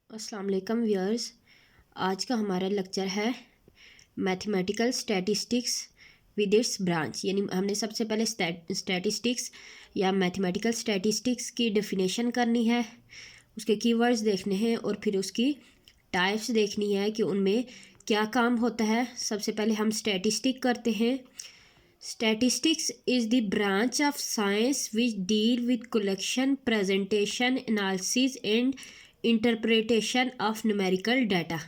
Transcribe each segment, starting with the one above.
अस्सलाम वालेकुम व्यूअर्स। आज का हमारा लेक्चर है mathematical statistics with its branch. यानी हमने सबसे पहले स्टैटिस्टिक्स या मैथमेटिकल स्टैटिस्टिक्स की डेफिनेशन करनी है, उसके कीवर्ड्स देखने हैं और फिर उसकी टाइप्स देखनी है कि उनमें क्या काम होता है। सबसे पहले हम स्टैटिस्टिक करते हैं। Statistics is the branch of science which deal with collection, presentation, analysis and interpretation of numerical data.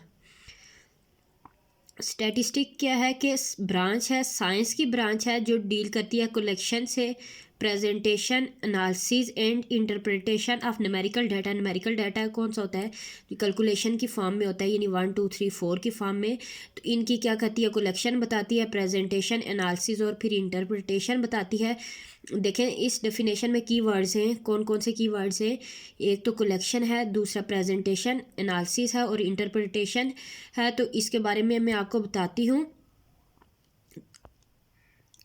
Statistic क्या है कि ब्रांच है, साइंस की ब्रांच है जो डील करती है कलेक्शन से, presentation, analysis and interpretation of numerical data. Numerical data कौन सा होता है? जो कैलकुलेशन की फॉर्म में होता है, यानी 1 2 3 4 की फॉर्म में। तो इनकी क्या करती है? कलेक्शन बताती है, प्रेजेंटेशन, एनालिसिस और फिर इंटरप्रिटेशन बताती है। देखें इस डेफिनेशन में कीवर्ड्स हैं, कौन कौन से कीवर्ड्स हैं। एक तो कलेक्शन है, दूसरा प्रेजेंटेशन, एनालिसिस है और इंटरप्रिटेशन है। तो इसके बारे में मैं आपको बताती हूँ।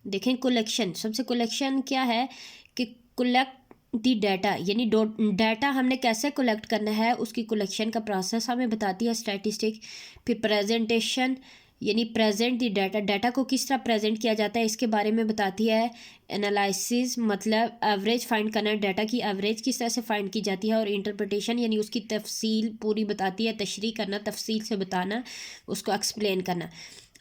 देखें कलेक्शन, सबसे कलेक्शन क्या है कि कलेक्ट दी डाटा, यानी डाटा हमने कैसे कलेक्ट करना है, उसकी कलेक्शन का प्रोसेस हमें बताती है स्टैटिस्टिक। फिर प्रेजेंटेशन यानी प्रेजेंट दी डाटा, डाटा को किस तरह प्रेजेंट किया जाता है इसके बारे में बताती है। एनालिसिस मतलब एवरेज फाइंड करना, डाटा की एवरेज किस तरह से फाइंड की जाती है। और इंटरप्रिटेशन यानी उसकी तफसील पूरी बताती है, तशरीह करना, तफसील से बताना, उसको एक्सप्लेन करना।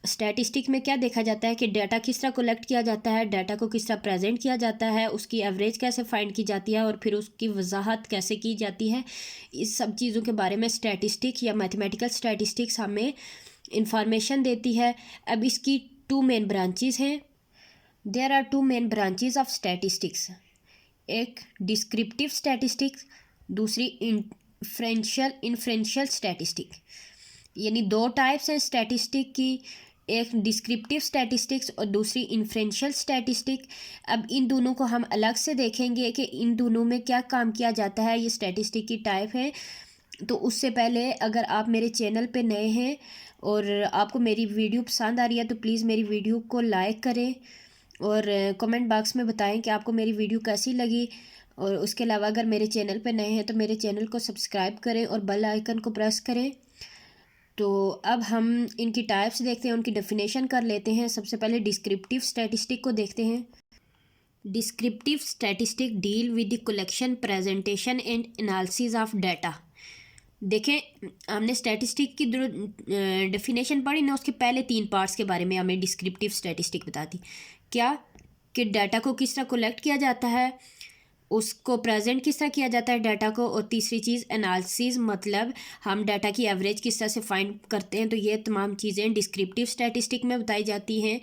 स्टैटिस्टिक में क्या देखा जाता है कि डाटा किस तरह कलेक्ट किया जाता है, डाटा को किस तरह प्रेजेंट किया जाता है, उसकी एवरेज कैसे फाइंड की जाती है और फिर उसकी वजाहत कैसे की जाती है। इस सब चीज़ों के बारे में स्टैटिस्टिक या मैथमेटिकल स्टैटिस्टिक्स हमें इंफॉर्मेशन देती है। अब इसकी 2 मेन ब्रांचेस हैं। There are 2 main branches of statistics, एक डिस्क्रिप्टिव स्टैटिस्टिक्स, दूसरी इन्फ्रेंशियल स्टैटिस्टिक। यानी 2 टाइप्स हैं स्टैटिस्टिक की, एक डिस्क्रिप्टिव स्टैटिस्टिक्स और दूसरी इन्फ्रेंशियल स्टैटिस्टिक। अब इन दोनों को हम अलग से देखेंगे कि इन दोनों में क्या काम किया जाता है। ये स्टैटिस्टिक की टाइप है। तो उससे पहले अगर आप मेरे चैनल पे नए हैं और आपको मेरी वीडियो पसंद आ रही है तो प्लीज़ मेरी वीडियो को लाइक करें और कमेंट बॉक्स में बताएं कि आपको मेरी वीडियो कैसी लगी। और उसके अलावा अगर मेरे चैनल पे नए हैं तो मेरे चैनल को सब्सक्राइब करें और बेल आइकन को प्रेस करें। तो अब हम इनकी टाइप्स देखते हैं, उनकी डेफिनेशन कर लेते हैं। सबसे पहले डिस्क्रिप्टिव स्टैटिस्टिक को देखते हैं। Descriptive statistic deal with the collection, presentation and analysis of data. देखें हमने स्टैटिस्टिक की डेफिनेशन पढ़ी ना, उसके पहले 3 पार्ट्स के बारे में हमें डिस्क्रिप्टिव स्टैटिस्टिक बताती क्या कि डाटा को किस तरह कलेक्ट किया जाता है, उसको प्रेजेंट किस तरह किया जाता है डाटा को, और तीसरी चीज़ एनालिसिस मतलब हम डाटा की एवरेज किस तरह से फाइंड करते हैं। तो ये तमाम चीज़ें डिस्क्रिप्टिव स्टैटिस्टिक में बताई जाती हैं।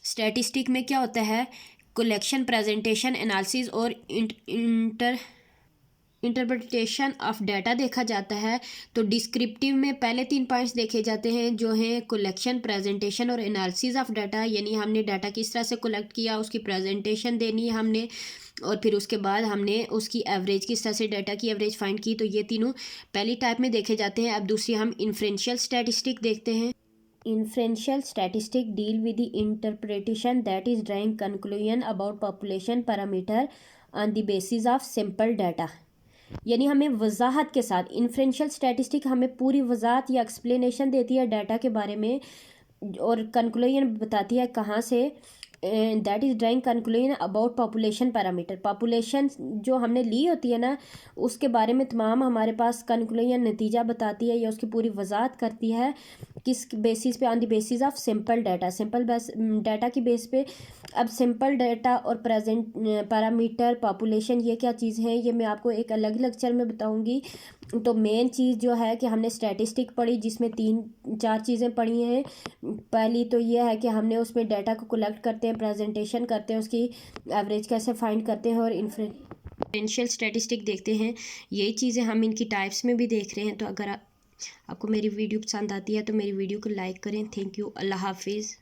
स्टैटिस्टिक में क्या होता है? कलेक्शन, प्रेजेंटेशन, एनालिसिस और इंटरप्रिटेशन ऑफ डाटा देखा जाता है। तो डिस्क्रिप्टिव में पहले 3 पॉइंट्स देखे जाते हैं जो हैं कलेक्शन, प्रेजेंटेशन और एनालिसिस ऑफ डाटा। यानी हमने डाटा किस तरह से कलेक्ट किया, उसकी प्रेजेंटेशन देनी है हमने, और फिर उसके बाद हमने उसकी एवरेज किस तरह से डाटा की एवरेज फाइंड की। तो ये तीनों पहली टाइप में देखे जाते हैं। अब दूसरी हम इन्फ्रेंशियल स्टैटिस्टिक देखते हैं। Inferential statistic deal with the interpretation that is drawing conclusion about population parameter on the basis of simple data. यानी हमें वजाहत के साथ, इन्फ्रेंशियल स्टैटिस्टिक हमें पूरी वजाहत या एक्सप्लेनेशन देती है डाटा के बारे में और कंक्लूजन बताती है कहाँ से। That is drawing conclusion about population parameter, population जो हमने ली होती है ना उसके बारे में तमाम हमारे पास कंक्लूजन नतीजा बताती है या उसकी पूरी वजाहत करती है। किस बेसिस पे? On the basis of simple data, simple data की बेस पे। अब सिंपल डाटा और प्रेजेंट पैरामीटर, पॉपुलेशन, ये क्या चीज़ है ये मैं आपको एक अलग लेक्चर में बताऊंगी। तो मेन चीज़ जो है कि हमने स्टैटिस्टिक पढ़ी जिसमें 3-4 चीज़ें पढ़ी हैं। पहली तो ये है कि हमने उसमें डाटा को कलेक्ट करते हैं, प्रेजेंटेशन करते हैं, उसकी एवरेज कैसे फाइंड करते हैं और इन्फ्रेंशियल स्टैटिस्टिक देखते हैं। यही चीज़ें हम इनकी टाइप्स में भी देख रहे हैं। तो अगर आपको मेरी वीडियो पसंद आती है तो मेरी वीडियो को लाइक करें। Thank you. अल्लाह हाफिज़।